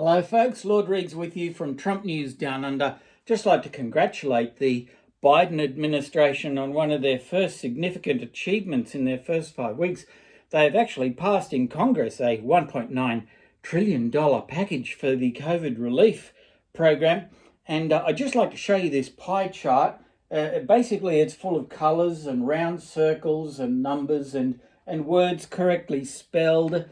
Hello folks, LordReags with you from Trump News Down Under. Just like to congratulate the Biden administration on one of their first significant achievements in their first 5 weeks. They've actually passed in Congress a $1.9 trillion package for the COVID relief program. And I'd just like to show you this pie chart. Basically, it's full of colours and round circles and numbers and words correctly spelled.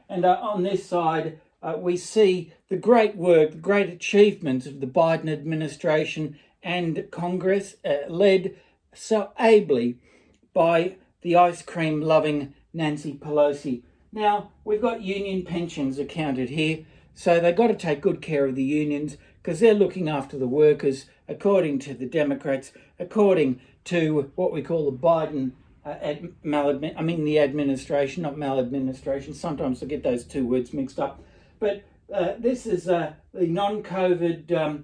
And on this side, we see the great work, the great achievements of the Biden administration and Congress, led so ably by the ice cream loving Nancy Pelosi. Now, we've got union pensions accounted here, so they've got to take good care of the unions because they're looking after the workers, according to the Democrats, according to what we call the Biden the administration, not maladministration. Sometimes I get those two words mixed up. But this is the non-COVID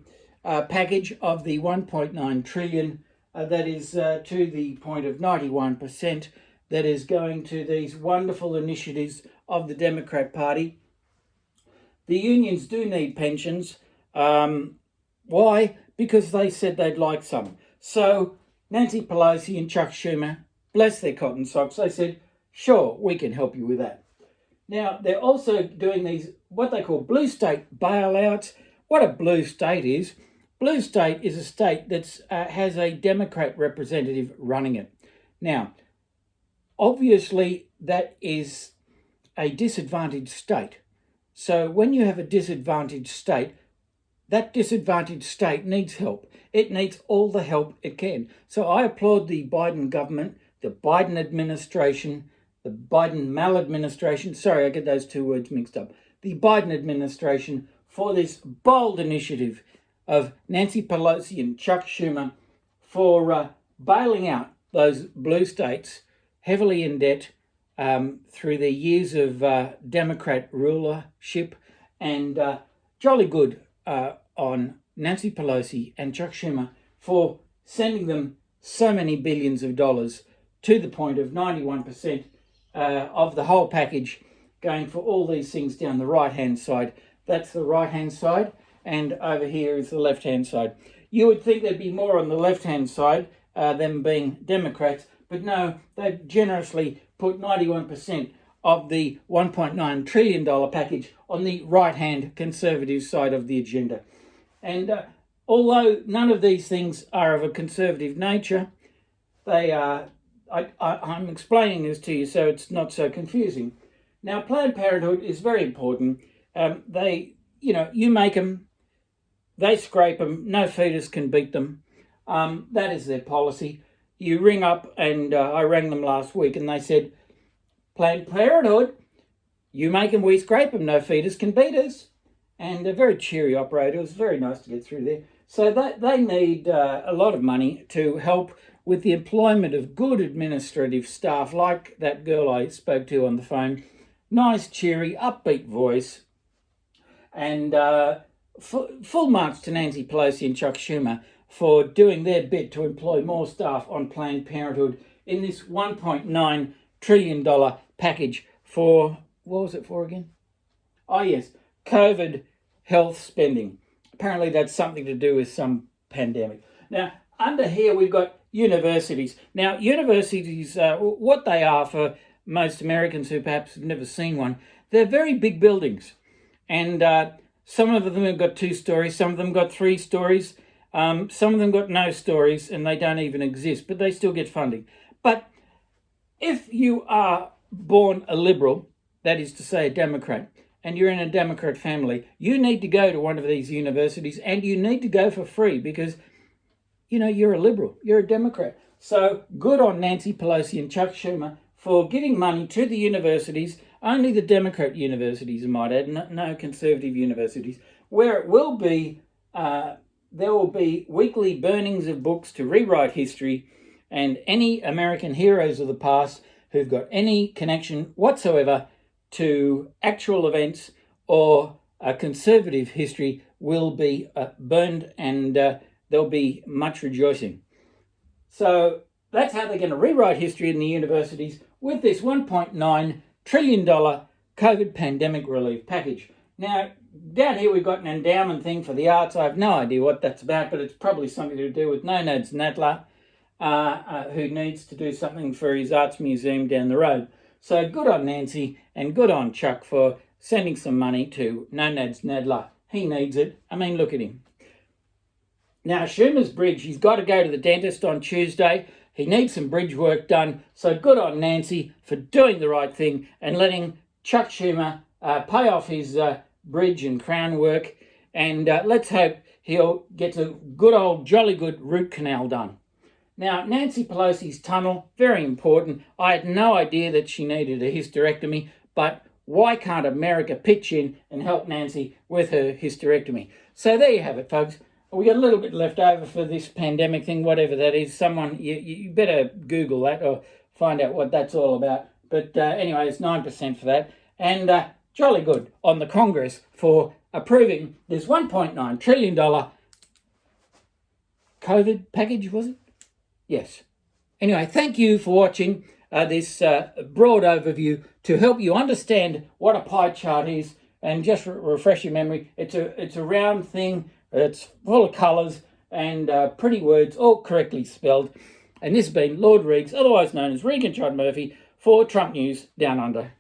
package of the 1.9 trillion that is to the point of 91% that is going to these wonderful initiatives of the Democrat Party. The unions do need pensions. Why? Because they said they'd like some. So Nancy Pelosi and Chuck Schumer, bless their cotton socks, they said, sure, we can help you with that. Now, they're also doing these, what they call blue state bailouts. What a blue state is a state that has a Democrat representative running it. Now, obviously, that is a disadvantaged state. So when you have a disadvantaged state, that disadvantaged state needs help. It needs all the help it can. So I applaud the Biden government, the Biden administration, the Biden maladministration, sorry, I get those two words mixed up, the Biden administration for this bold initiative of Nancy Pelosi and Chuck Schumer for bailing out those blue states heavily in debt through their years of Democrat rulership, and jolly good on Nancy Pelosi and Chuck Schumer for sending them so many billions of dollars to the point of 91% of the whole package going for all these things down the right-hand side. That's the right-hand side, and over here is the left-hand side. You would think there'd be more on the left-hand side, them being Democrats, but no, they've generously put 91% of the $1.9 trillion package on the right-hand conservative side of the agenda. And although none of these things are of a conservative nature, they are. I'm explaining this to you so it's not so confusing. Now, Planned Parenthood is very important. You make them, they scrape them, no fetus can beat them. That is their policy. You ring up, and I rang them last week, and they said, Planned Parenthood, you make them, we scrape them, no fetus can beat us. And a very cheery operator. It was very nice to get through there. So they need a lot of money to help with the employment of good administrative staff like that girl I spoke to on the phone. Nice, cheery, upbeat voice. And full marks to Nancy Pelosi and Chuck Schumer for doing their bit to employ more staff on Planned Parenthood in this $1.9 trillion package for, what was it for again? Oh yes, COVID health spending. Apparently that's something to do with some pandemic. Now, under here we've got universities. Now, universities, what they are for most Americans who perhaps have never seen one, they're very big buildings. And some of them have got 2 stories, some of them got 3 stories, some of them got no stories, and they don't even exist, but they still get funding. But if you are born a liberal, that is to say a Democrat, and you're in a Democrat family, you need to go to one of these universities, and you need to go for free because, you're a liberal, you're a Democrat. So good on Nancy Pelosi and Chuck Schumer for giving money to the universities, only the Democrat universities, I might add, no conservative universities, where it will be, there will be weekly burnings of books to rewrite history, and any American heroes of the past who've got any connection whatsoever to actual events or a conservative history will be burned, and there'll be much rejoicing. So that's how they're going to rewrite history in the universities with this $1.9 trillion COVID pandemic relief package. Now, down here we've got an endowment thing for the arts. I have no idea what that's about, but it's probably something to do with Nonads Nadler, who needs to do something for his arts museum down the road. So good on Nancy and good on Chuck for sending some money to Nonads Nadler. He needs it. I mean, look at him. Now, Schumer's bridge, he's got to go to the dentist on Tuesday. He needs some bridge work done. So good on Nancy for doing the right thing and letting Chuck Schumer pay off his bridge and crown work. And let's hope he'll get a good old jolly good root canal done. Now, Nancy Pelosi's tunnel, very important. I had no idea that she needed a hysterectomy, but why can't America pitch in and help Nancy with her hysterectomy? So there you have it, folks. We got a little bit left over for this pandemic thing, whatever that is. Someone, you better Google that or find out what that's all about. But anyway, it's 9% for that. And jolly good on the Congress for approving this $1.9 trillion COVID package, was it? Yes. Anyway, thank you for watching this broad overview to help you understand what a pie chart is and just refresh your memory. It's a round thing. It's full of colours and pretty words, all correctly spelled. And this has been LordReags, otherwise known as Regan John Murphy, for Trump News Down Under.